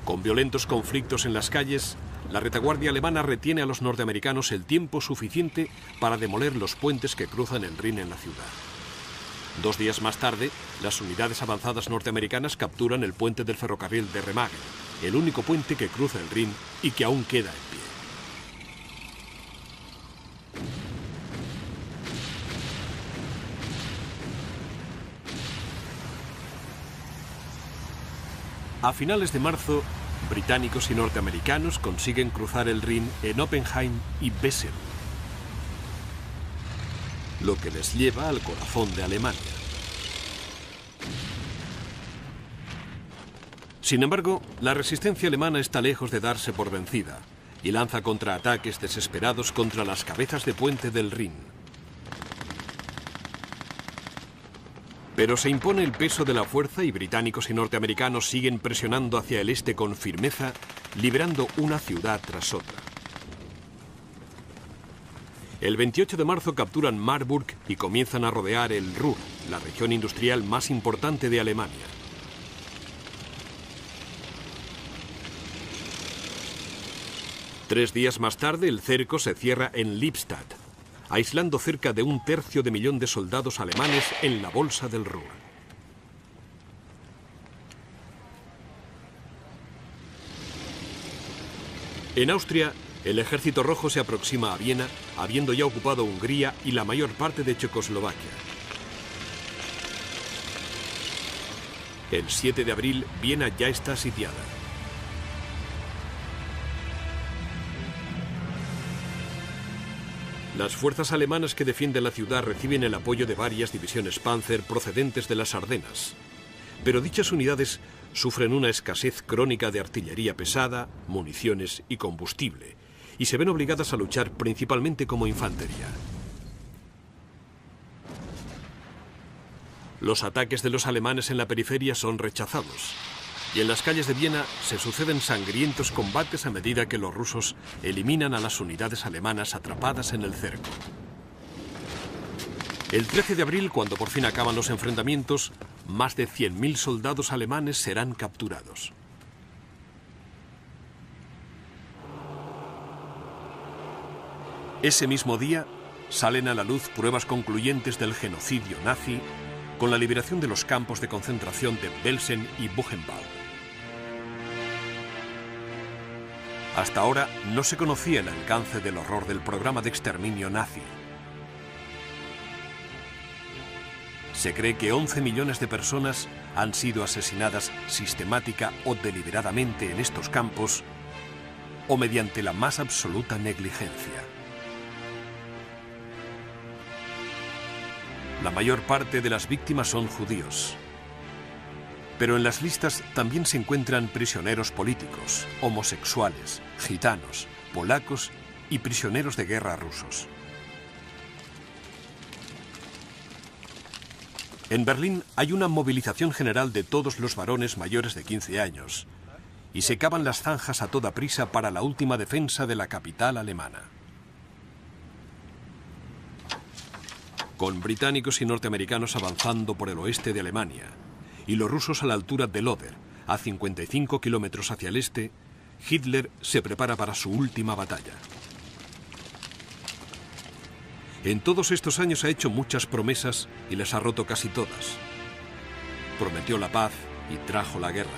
Con violentos conflictos en las calles, la retaguardia alemana retiene a los norteamericanos el tiempo suficiente para demoler los puentes que cruzan el Rin en la ciudad. 2 días más tarde, las unidades avanzadas norteamericanas capturan el puente del ferrocarril de Remagen, el único puente que cruza el Rin y que aún queda en pie. A finales de marzo, británicos y norteamericanos consiguen cruzar el Rin en Oppenheim y Wesel, lo que les lleva al corazón de Alemania. Sin embargo, la resistencia alemana está lejos de darse por vencida y lanza contraataques desesperados contra las cabezas de puente del Rin. Pero se impone el peso de la fuerza y británicos y norteamericanos siguen presionando hacia el este con firmeza, liberando una ciudad tras otra. El 28 de marzo capturan Marburg y comienzan a rodear el Ruhr, la región industrial más importante de Alemania. Tres días más tarde, el cerco se cierra en Lippstadt. aislando cerca de 1/3 de millón de soldados alemanes en la bolsa del Ruhr. En Austria, el Ejército Rojo se aproxima a Viena, habiendo ya ocupado Hungría y la mayor parte de Checoslovaquia. El 7 de abril, Viena ya está sitiada. Las fuerzas alemanas que defienden la ciudad reciben el apoyo de varias divisiones Panzer procedentes de las Ardenas. Pero dichas unidades sufren una escasez crónica de artillería pesada, municiones y combustible, y se ven obligadas a luchar principalmente como infantería. Los ataques de los alemanes en la periferia son rechazados, y en las calles de Viena se suceden sangrientos combates a medida que los rusos eliminan a las unidades alemanas atrapadas en el cerco. El 13 de abril, cuando por fin acaban los enfrentamientos, más de 100.000 soldados alemanes serán capturados. Ese mismo día salen a la luz pruebas concluyentes del genocidio nazi con la liberación de los campos de concentración de Belsen y Buchenwald. Hasta ahora no se conocía el alcance del horror del programa de exterminio nazi. Se cree que 11 millones de personas han sido asesinadas sistemática o deliberadamente en estos campos o mediante la más absoluta negligencia. La mayor parte de las víctimas son judíos. Pero en las listas también se encuentran prisioneros políticos, homosexuales, gitanos, polacos y prisioneros de guerra rusos. En Berlín hay una movilización general de todos los varones mayores de 15 años y se cavan las zanjas a toda prisa para la última defensa de la capital alemana. Con británicos y norteamericanos avanzando por el oeste de Alemania y los rusos a la altura del Oder, a 55 kilómetros hacia el este, Hitler se prepara para su última batalla. En todos estos años ha hecho muchas promesas y las ha roto casi todas. Prometió la paz y trajo la guerra.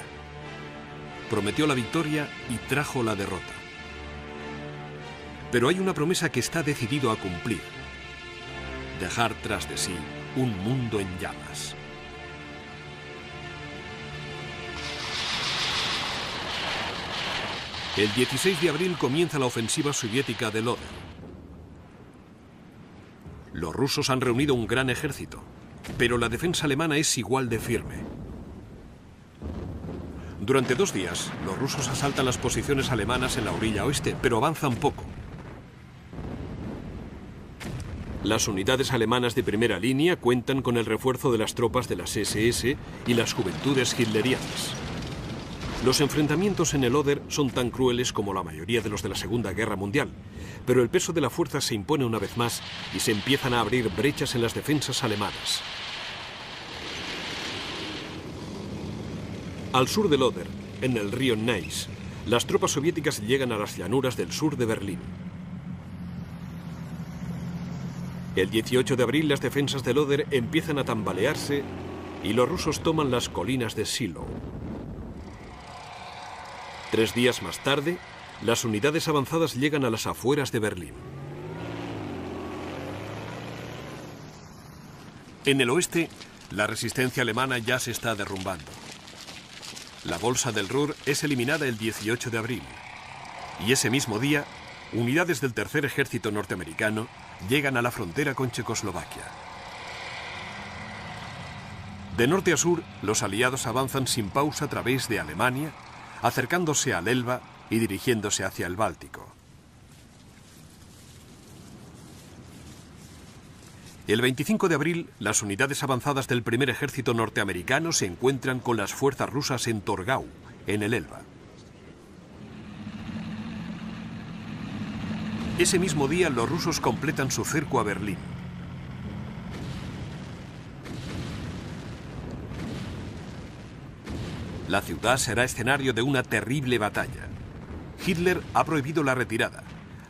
Prometió la victoria y trajo la derrota. Pero hay una promesa que está decidido a cumplir: dejar tras de sí un mundo en llamas. El 16 de abril comienza la ofensiva soviética del Oder. Los rusos han reunido un gran ejército, pero la defensa alemana es igual de firme. Durante 2 días, los rusos asaltan las posiciones alemanas en la orilla oeste, pero avanzan poco. Las unidades alemanas de primera línea cuentan con el refuerzo de las tropas de las SS y las juventudes hitlerianas. Los enfrentamientos en el Oder son tan crueles como la mayoría de los de la Segunda Guerra Mundial, pero el peso de la fuerza se impone una vez más y se empiezan a abrir brechas en las defensas alemanas. Al sur del Oder, en el río Neisse, las tropas soviéticas llegan a las llanuras del sur de Berlín. El 18 de abril las defensas del Oder empiezan a tambalearse y los rusos toman las colinas de Shiloh. 3 días más tarde, las unidades avanzadas llegan a las afueras de Berlín. En el oeste, la resistencia alemana ya se está derrumbando. La bolsa del Ruhr es eliminada el 18 de abril. Y ese mismo día, unidades del Tercer Ejército norteamericano llegan a la frontera con Checoslovaquia. De norte a sur, los aliados avanzan sin pausa a través de Alemania, acercándose al Elba y dirigiéndose hacia el Báltico. El 25 de abril, las unidades avanzadas del primer ejército norteamericano se encuentran con las fuerzas rusas en Torgau, en el Elba. Ese mismo día, los rusos completan su cerco a Berlín. La ciudad será escenario de una terrible batalla. Hitler ha prohibido la retirada.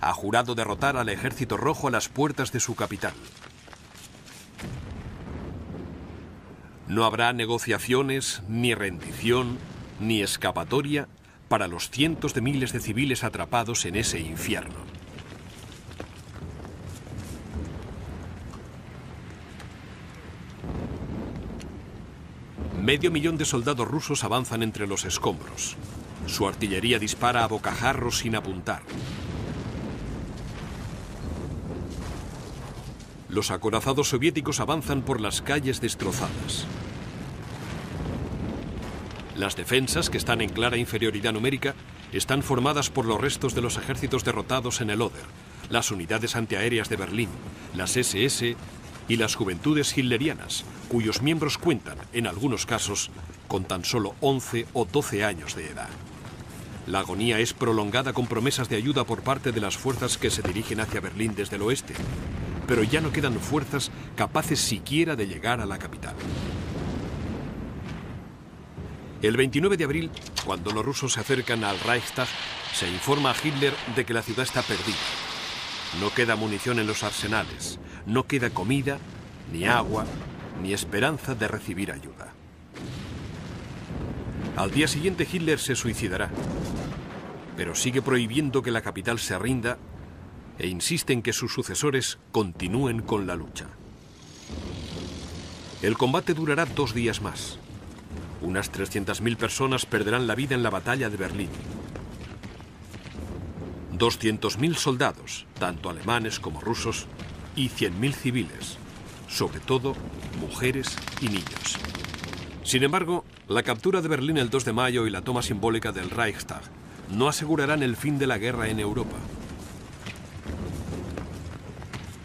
ha jurado derrotar al Ejército Rojo a las puertas de su capital. No habrá negociaciones, ni rendición, ni escapatoria para los cientos de miles de civiles atrapados en ese infierno. Medio millón de soldados rusos avanzan entre los escombros. Su artillería dispara a bocajarros sin apuntar. Los acorazados soviéticos avanzan por las calles destrozadas. Las defensas, que están en clara inferioridad numérica, están formadas por los restos de los ejércitos derrotados en el Oder, las unidades antiaéreas de Berlín, las SS y las juventudes hitlerianas, cuyos miembros cuentan, en algunos casos, con tan solo 11 o 12 años de edad. La agonía es prolongada con promesas de ayuda por parte de las fuerzas que se dirigen hacia Berlín desde el oeste, pero ya no quedan fuerzas capaces siquiera de llegar a la capital. El 29 de abril, cuando los rusos se acercan al Reichstag, se informa a Hitler de que la ciudad está perdida. No queda munición en los arsenales, no queda comida, ni agua, ni esperanza de recibir ayuda. Al día siguiente Hitler se suicidará, pero sigue prohibiendo que la capital se rinda e insiste en que sus sucesores continúen con la lucha. El combate durará 2 días más. Unas 300.000 personas perderán la vida en la batalla de Berlín. 200.000 soldados, tanto alemanes como rusos, y 100.000 civiles, sobre todo mujeres y niños. Sin embargo, la captura de Berlín el 2 de mayo y la toma simbólica del Reichstag no asegurarán el fin de la guerra en Europa.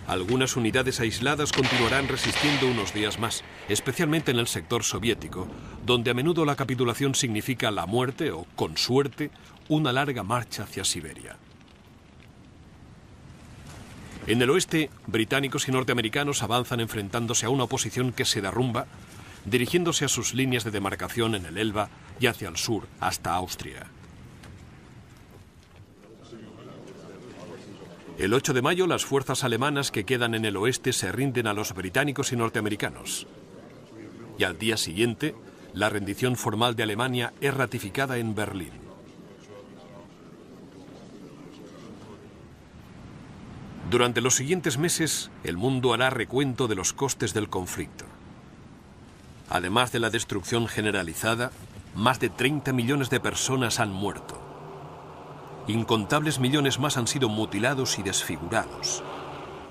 Algunas unidades aisladas continuarán resistiendo unos días más, especialmente en el sector soviético, donde a menudo la capitulación significa la muerte o, con suerte, una larga marcha hacia Siberia. En el oeste, británicos y norteamericanos avanzan enfrentándose a una oposición que se derrumba, dirigiéndose a sus líneas de demarcación en el Elba y hacia el sur, hasta Austria. El 8 de mayo, las fuerzas alemanas que quedan en el oeste se rinden a los británicos y norteamericanos. Y al día siguiente, la rendición formal de Alemania es ratificada en Berlín. Durante los siguientes meses, el mundo hará recuento de los costes del conflicto. Además de la destrucción generalizada, más de 30 millones de personas han muerto. Incontables millones más han sido mutilados y desfigurados,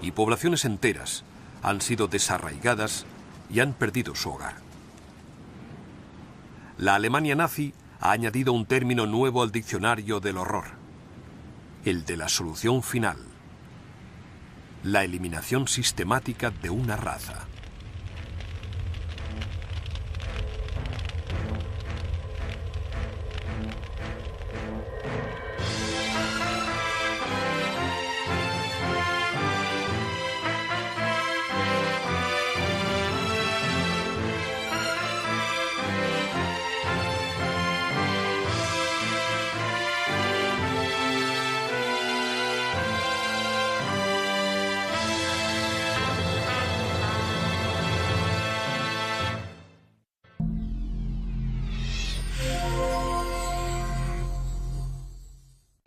y poblaciones enteras han sido desarraigadas y han perdido su hogar. La Alemania nazi ha añadido un término nuevo al diccionario del horror, el de la solución final, la eliminación sistemática de una raza.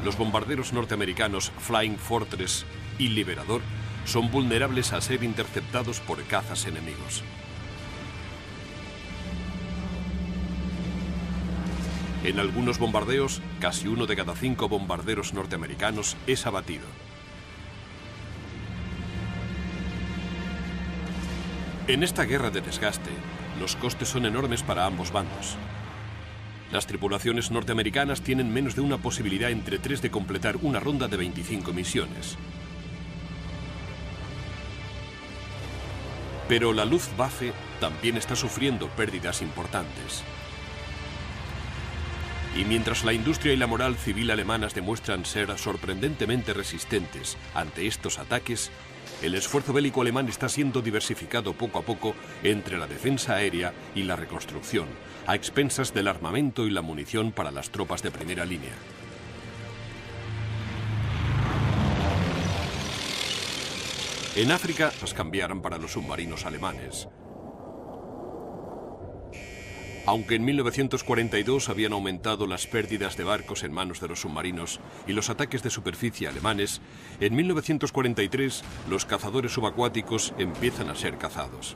Los bombarderos norteamericanos Flying Fortress y Liberador son vulnerables a ser interceptados por cazas enemigos. En algunos bombardeos, casi 1 de cada 5 bombarderos norteamericanos es abatido. En esta guerra de desgaste, los costes son enormes para ambos bandos. Las tripulaciones norteamericanas tienen menos de una posibilidad entre 3 de completar una ronda de 25 misiones. Pero la Luftwaffe también está sufriendo pérdidas importantes. Y mientras la industria y la moral civil alemanas demuestran ser sorprendentemente resistentes ante estos ataques, el esfuerzo bélico alemán está siendo diversificado poco a poco entre la defensa aérea y la reconstrucción, a expensas del armamento y la munición para las tropas de primera línea. En África las cambiaron para los submarinos alemanes. Aunque en 1942 habían aumentado las pérdidas de barcos en manos de los submarinos y los ataques de superficie alemanes, en 1943 los cazadores subacuáticos empiezan a ser cazados.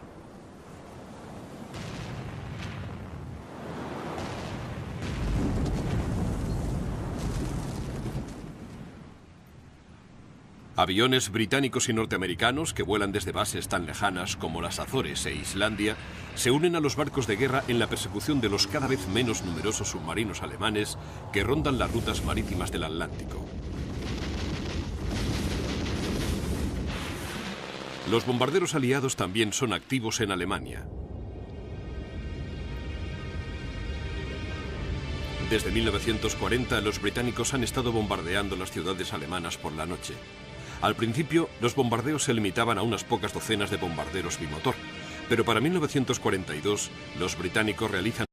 Aviones británicos y norteamericanos que vuelan desde bases tan lejanas como las Azores e Islandia se unen a los barcos de guerra en la persecución de los cada vez menos numerosos submarinos alemanes que rondan las rutas marítimas del Atlántico. Los bombarderos aliados también son activos en Alemania. Desde 1940 los británicos han estado bombardeando las ciudades alemanas por la noche. Al principio, los bombardeos se limitaban a unas pocas docenas de bombarderos bimotor, pero para 1942 los británicos realizan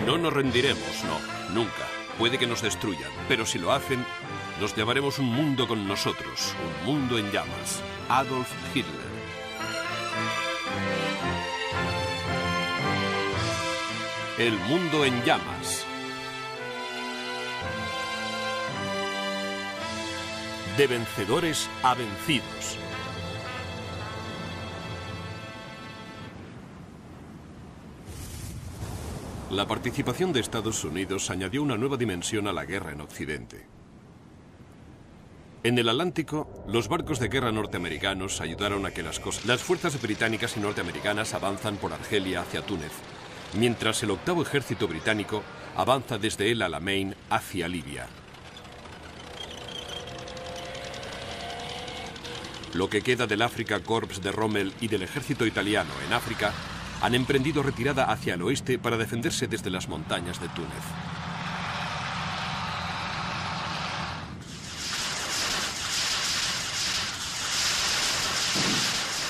No nos rendiremos, no, nunca. Puede que nos destruyan, pero si lo hacen, nos llevaremos un mundo con nosotros, un mundo en llamas. Adolf Hitler. El mundo en llamas. De vencedores a vencidos. La participación de Estados Unidos añadió una nueva dimensión a la guerra en Occidente. En el Atlántico, los barcos de guerra norteamericanos ayudaron a que las fuerzas británicas y norteamericanas avanzan por Argelia hacia Túnez, mientras el octavo ejército británico avanza desde el Alamein hacia Libia. Lo que queda del Afrika Korps de Rommel y del ejército italiano en África han emprendido retirada hacia el oeste para defenderse desde las montañas de Túnez.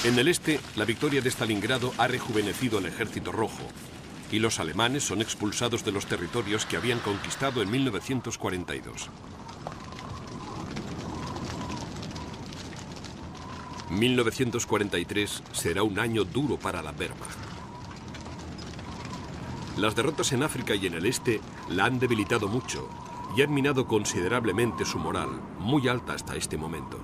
En el este, la victoria de Stalingrado ha rejuvenecido al Ejército Rojo y los alemanes son expulsados de los territorios que habían conquistado en 1942. 1943 será un año duro para la Wehrmacht. Las derrotas en África y en el este la han debilitado mucho y han minado considerablemente su moral, muy alta hasta este momento.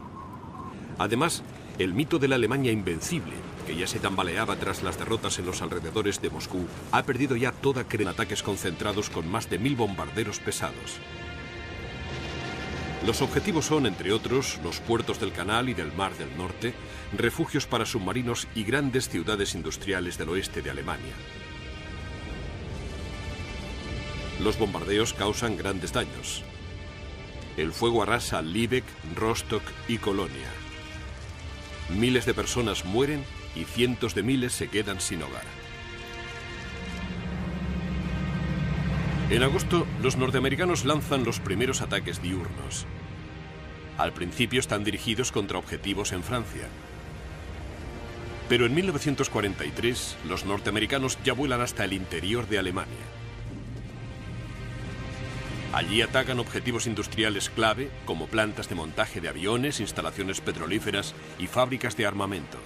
Además, el mito de la Alemania invencible, que ya se tambaleaba tras las derrotas en los alrededores de Moscú, ha perdido ya toda creencia en ataques concentrados con más de 1000 bombarderos pesados. Los objetivos son, entre otros, los puertos del Canal y del Mar del Norte, refugios para submarinos y grandes ciudades industriales del oeste de Alemania. Los bombardeos causan grandes daños. El fuego arrasa Lübeck, Rostock y Colonia. Miles de personas mueren y cientos de miles se quedan sin hogar. En agosto, los norteamericanos lanzan los primeros ataques diurnos. Al principio están dirigidos contra objetivos en Francia. Pero en 1943, los norteamericanos ya vuelan hasta el interior de Alemania. Allí atacan objetivos industriales clave, como plantas de montaje de aviones, instalaciones petrolíferas y fábricas de armamento.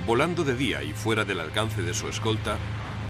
Volando de día y fuera del alcance de su escolta,